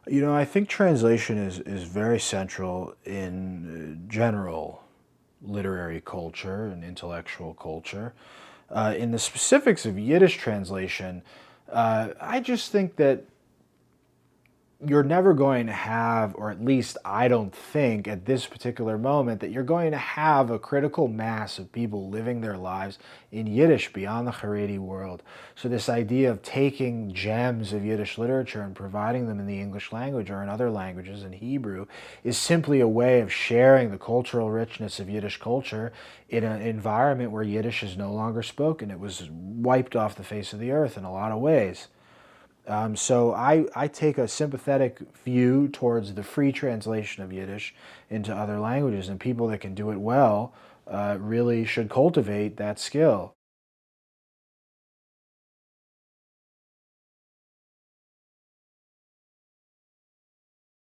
I think translation is very central in general literary culture and intellectual culture. In the specifics of Yiddish translation, I just think that you're never going to have, or at least I don't think at this particular moment, that you're going to have a critical mass of people living their lives in Yiddish beyond the Haredi world. So this idea of taking gems of Yiddish literature and providing them in the English language or in other languages in Hebrew is simply a way of sharing the cultural richness of Yiddish culture in an environment where Yiddish is no longer spoken. It was wiped off the face of the earth in a lot of ways. So I take a sympathetic view towards the free translation of Yiddish into other languages, and people that can do it well really should cultivate that skill.